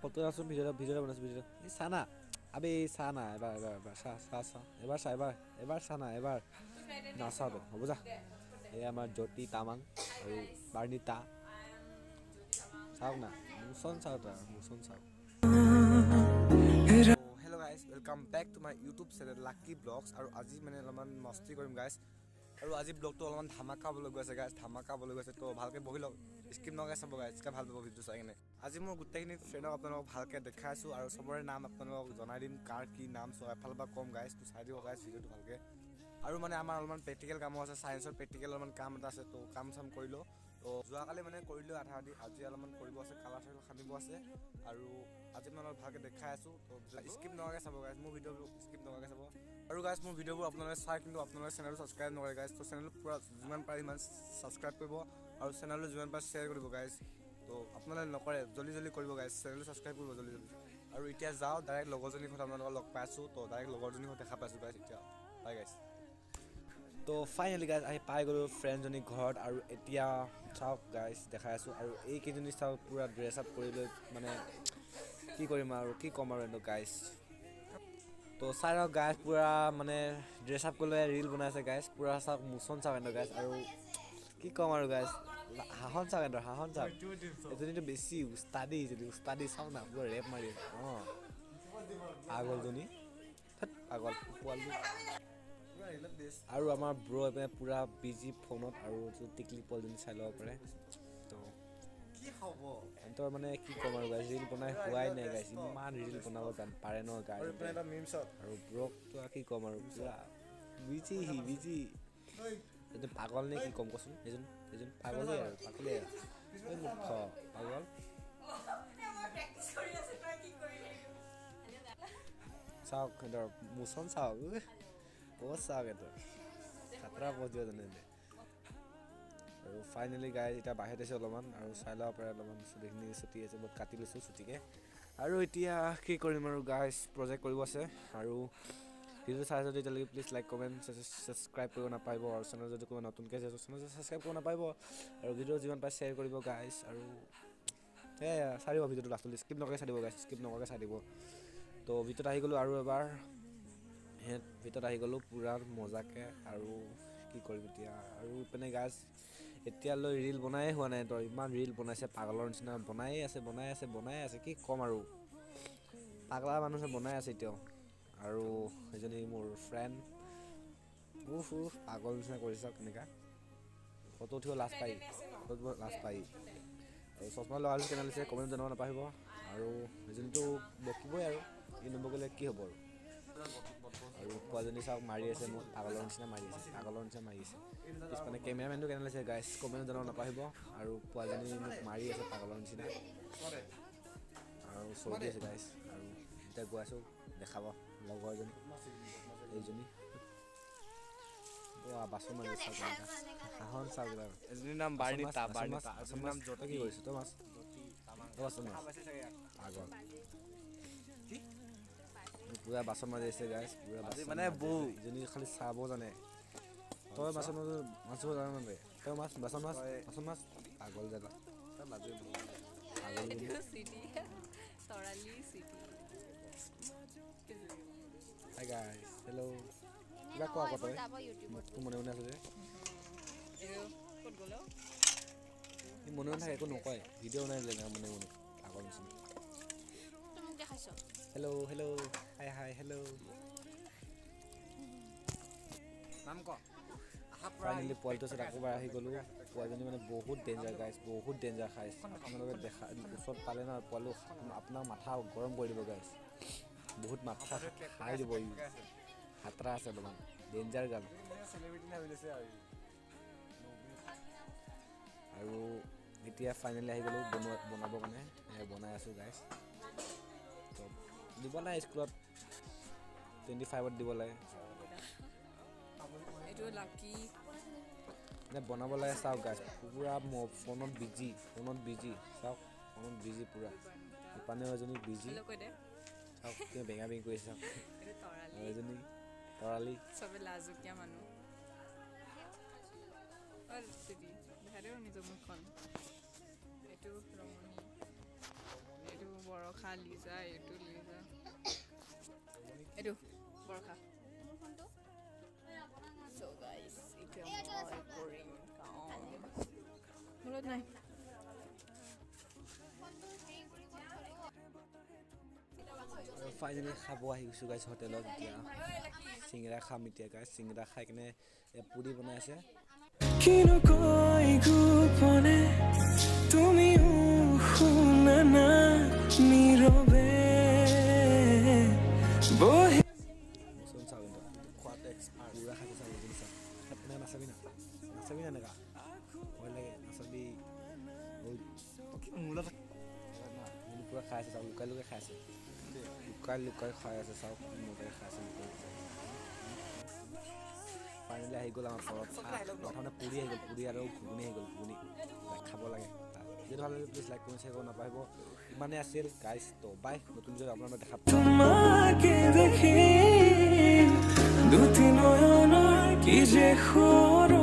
photo আছো video বনাইছো video এই চানা আবে চানা এবাৰ চা এবাৰ চানা এবাৰ নাচাও তো হ'ব যা এই আমাৰ জ্যোতি তামাং আৰু বাৰ্ণিতা চাওক না মুচন চাওক hello' guys welcome back to my YouTube channel Lucky vlogs আৰু আজি মানে অলপমান মস্তি কৰিম গাইজ আৰু আজি ব্লগটো অলপমান ধামাকা হ'বলৈ গৈ আছে গাইজ ধামাকা হ'বলৈ গৈছে তো ভালকৈ বহি লওক স্কিপ নগাই চাব গাইজ তেতিয়া ভাল পাব ভিডিঅ' চাই কিনে আজি মই গোটেইখিনি ফ্ৰেণ্ডক আপোনালোকক ভালকৈ দেখাই আছোঁ আৰু চবৰে নাম আপোনালোকক জনাই দিম কাৰ কি নাম চ এফালৰ পৰা কম গাইজ তো চাই দিব গাইজ ভিডিঅ'টো ভালকৈ আৰু মানে আমাৰ অলপমান প্ৰেক্টিকেল কামো আছে ছায়েন্সৰ প্ৰেক্টিকেল অলপমান কাম এটা আছে তো কাম চাম কৰিলোঁ তো যোৱাকালি মানে কৰিলোঁ আধা আধি আজি অলপমান কৰিব আছে কালাৰ চালাৰ সানিব আছে আৰু আজি মানে অলপ ভালকৈ দেখাই আছোঁ তো স্কিপ নকৰাকৈ চাব গাইজ মোৰ ভিডিঅ'বোৰ স্কিপ নকৰাকৈ চাব আৰু গাইজ মোৰ ভিডিঅ'বোৰ আপোনালোকে চাই কিন্তু আপোনালোকে চেনেলটো ছাবস্ক্ৰাইব নকৰে গাইজ তো চেনেলটো পূৰা যিমান পাৰে সিমান ছাবস্ক্ৰাইব কৰিব আৰু চেনেলটো যিমান পাৰে শ্বেয়াৰ কৰিব গাইজ তো আপোনালোকে নকৰে জল্দি কৰিব গাইজ চেনেলটো ছাবস্ক্ৰাইব কৰিব জল্দি আৰু এতিয়া যাওঁ ডাইৰেক্ট লগৰজনীৰ ঘৰত আপোনালোকক লগ পাইছোঁ তো ডাইৰেক্ট লগৰজনীৰ ঘৰত দেখা পাইছোঁ গাইজ এতিয়া বাই গাইজ তো ফাইনেলি গাইজ আহি পাই গ'লোঁ ফ্ৰেণ্ডজনীৰ ঘৰত আৰু এতিয়া চাওক গাইজ দেখাই আছোঁ আৰু এইকেইজনী চাওক পূৰা ড্ৰেছ আপ কৰি লৈ মানে কি কৰিম আৰু কি ক'ম আৰু এনেও গাইজ তো চাই লওক গাইজ পূৰা মানে ড্ৰেছ আপ কৰি লৈ ৰিল বনাইছে গাইজ পূৰা চাওক মোচন চাওক এনেও গাইজ আৰু কি ক'ম আৰু গাইজ হাঁহন চাওক এনেও হাঁহন চাওক এজনীটো বেছি উস্তাদি চাওক না পূৰা ৰেপ মাৰি অঁ পাগলজনী পাগল পোৱালি আৰু আমাৰ ব্ৰ এপিনে পূৰা বিজি ফোনত আৰু টিকলি পোৱালিজনী চাই ল'ব পাৰে তো কি হ'ব সিহঁতৰ মানে কি ক'ম আৰু গাইজ ৰিল বনাই হোৱাই নাই গাইজ ইমান ৰিল বনাব পাৰে ন গাইজ আৰু ব্ৰকটো কি ক'ম আৰু পূৰা বিজি এজন পাগল নে কি ক'ম কচোন এজন পাগলেই আৰু মুখ্য পাগল চাওক সিহঁতৰ মোচন চাওক বহুত চাওক সিহঁতৰ খাতৰা পজিব জানে আৰু ফাইনেলি গাইজ এতিয়া বাহিৰত আছে অলপমান আৰু চাই ল'ব পাৰে অলপমান চুলিখিনি চুটি আছে বহুত কাটি লৈছোঁ চুটিকৈ আৰু এতিয়া কি কৰিম আৰু গাইজ প্ৰজেক্ট কৰিব আছে আৰু ভিডিঅ'টো চাই যদি এতিয়ালৈকে প্লিজ লাইক কমেণ্ট ছাবস্ক্ৰাইব কৰিব নাপাব আৰু চেনেল যদি কোনোবা নতুনকৈ আছে চেনেলটো ছাবস্ক্ৰাইব কৰিব নাপাব আৰু ভিডিঅ' যিমান পাৰে শ্বেয়াৰ কৰিব গাইজ আৰু সেয়াই চাই দিব ভিডিঅ'টো লাষ্টলৈ স্কিপ নকৰাকৈ চাই দিব গাইজ স্কিপ নকৰাকৈ চাই দিব তো ভিতৰত আহি গ'লোঁ আৰু এবাৰ ভিতৰত আহি গ'লোঁ পূৰা মজাকৈ আৰু কি কৰিম এতিয়া আৰু ইপিনে গাইজ এতিয়ালৈ ৰিল বনাই হোৱা নাই তই ইমান ৰিল বনাইছে পাগলৰ নিচিনা বনাই আছে কি ক'ম আৰু পাগলা মানুহে বনাই আছে এতিয়াও আৰু এজনী মোৰ ফ্ৰেণ্ড পাগল নিচিনা কৰিছে কেনেকুৱা ফটো উঠিব লাজ পায় আৰু চশমা লোৱা কেনে লৈছে কমেণ্ট জনাব নাপাহিব আৰু এজনীতো বকিবই আৰু ই নবকিলে কি হ'ব আৰু পোৱাজনী চাওক মাৰি আছে মোক পাগলৰ নিচিনা মাৰি আছে পিছপানে কেমেৰামেনটো কেনে লাগিছে গাইজ কমেণ্ট জনাব নাপাহিব আৰু পোৱাজনী মোক মাৰি আছে পাগলৰ নিচিনা আৰু চৰ্দি আছে গাইজ আৰু এতিয়া গৈ আছোঁ দেখাব লগৰজনী এইজনী বাচন মাৰি চাওক হাঁহন চাওক এজনীৰ নাম বাৰ্ণিতা নাম জ্যোতি কি কৰিছোঁ তই মাছ পাগল পূৰা বাচন মাৰি আছে গাইজ পূৰা মানে বৌ ইজনী খালি চাব জানে তই বাচন মাছ জান নালাগে তই বাচন মাছ পাগল জানা হাই গাইজ হেল্ল' কিবা কোৱা আকৌ তই মোকতো মনে আছে যে মনে থাকে একো নকয় ভিডিঅ' বনাই দিলে মনে পাগল নিচিনা হেল্ল' হাই হেল্ল' নাম ক ফাইনেলি পোৱালিটোৰ ওচৰত আকৌ এবাৰ আহি গ'লোঁ পোৱালিজনী মানে বহুত ডেঞ্জাৰ গাইজ বহুত ডেঞ্জাৰ খাইছে আপোনালোকে দেখা ওচৰত পালে ন পোৱালি আপোনাৰ মাথা গৰম কৰি দিব গাইজ বহুত মাথা খাই দিব খাতৰা আছে অলপমান ডেঞ্জাৰ গান আৰু এতিয়া ফাইনেলি আহি গ'লোঁ বনাবৰ কাৰণে বনাই আছোঁ গাইজ তো দিব লাগে স্কুলত 25ত দিব লাগে বনাব লাগে চাওক গাইজ পূৰা ফোনত বিজি চাওক ফোনত বিজি পূৰা ইপানেও এজনী বিজি চাওক কিয় বেঙা কৰিছে চাওক আৰু এজনী তৰালি চবে লাজুকীয়া মানুহ নিজৰ মুখখন এইটো ৰমণী এইটো বৰষা লিজা এইটো লিজা এইটো বৰখা সো গাইস এতিয়া মই কৰিম কাম মনত নাই ফাইনেলি খাব আহি গৈছোঁ গাইছ হোটেলত এতিয়া চিংৰা খাম এতিয়া গাইছ চিংৰা খাই কিনে পুৰি বনাই আছে কিনো কয় গোপনে তুমিও শুনা না নীৰৱে বহি চোন চাওঁ কিন্তু খোৱাটো এক্সপাৰ্ট পুৰা খাই চাওঁ বুজিছা আপুনি নাচাবি না এনেকা ভয় লাগে নাচাবি মূলত পুৰা খাই আছে চাওঁ লুকাই লুকাই খাই আছে লুকাই খাই আছে চাওক মোবাইল খাই আছে ফাইনেলি আহি গ'ল আমাৰ ঘৰত প্ৰথমতে পুৰি আহি গ'ল পুৰি আৰু ঘুগুনি আহি গ'ল ঘুগুনি খাব লাগে যদি ভাল লাগে প্লিজ লাইক কৰি শ্বেয়াৰ কৰিব নাপাহৰিব ইমানেই আছিল গাইজ তো বাই নতুন যদি আপোনালোকে দেখা তোমাকে দেখি দুটি নয়নৰ কি যে সৰু